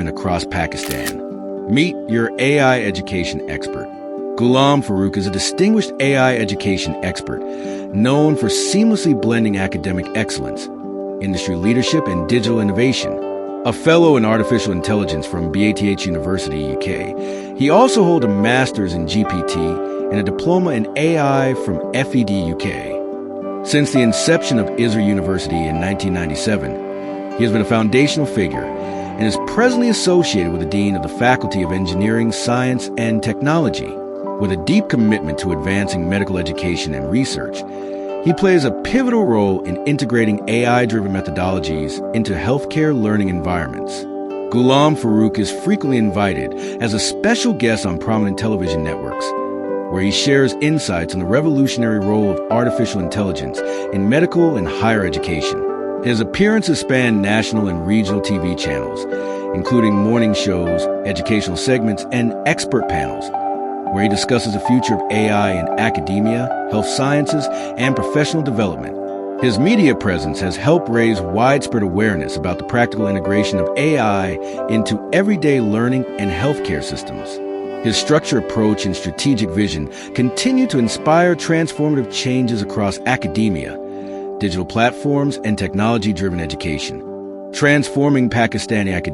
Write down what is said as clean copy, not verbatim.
development across Pakistan. Meet your AI education expert. Ghulam Farooque is a distinguished AI education expert known for seamlessly blending academic excellence, industry leadership, and digital innovation. A fellow in artificial intelligence from BATH University, UK, he also holds a master's in GPT and a diploma in AI from FED, UK. Since the inception of ISR University in 1997, he has been a foundational figure and is presently associated with the Dean of the Faculty of Engineering, Science, and Technology. With a deep commitment to advancing medical education and research, he plays a pivotal role in integrating AI-driven methodologies into healthcare learning environments. Ghulam Farooque is frequently invited as a special guest on prominent television networks, where he shares insights on the revolutionary role of artificial intelligence in medical and higher education. His appearances span national and regional TV channels, including morning shows, educational segments, and expert panels, where he discusses the future of AI in academia, health sciences, and professional development. His media presence has helped raise widespread awareness about the practical integration of AI into everyday learning and healthcare systems. His structured approach and strategic vision continue to inspire transformative changes across academia, digital platforms, and technology-driven education, transforming Pakistani academia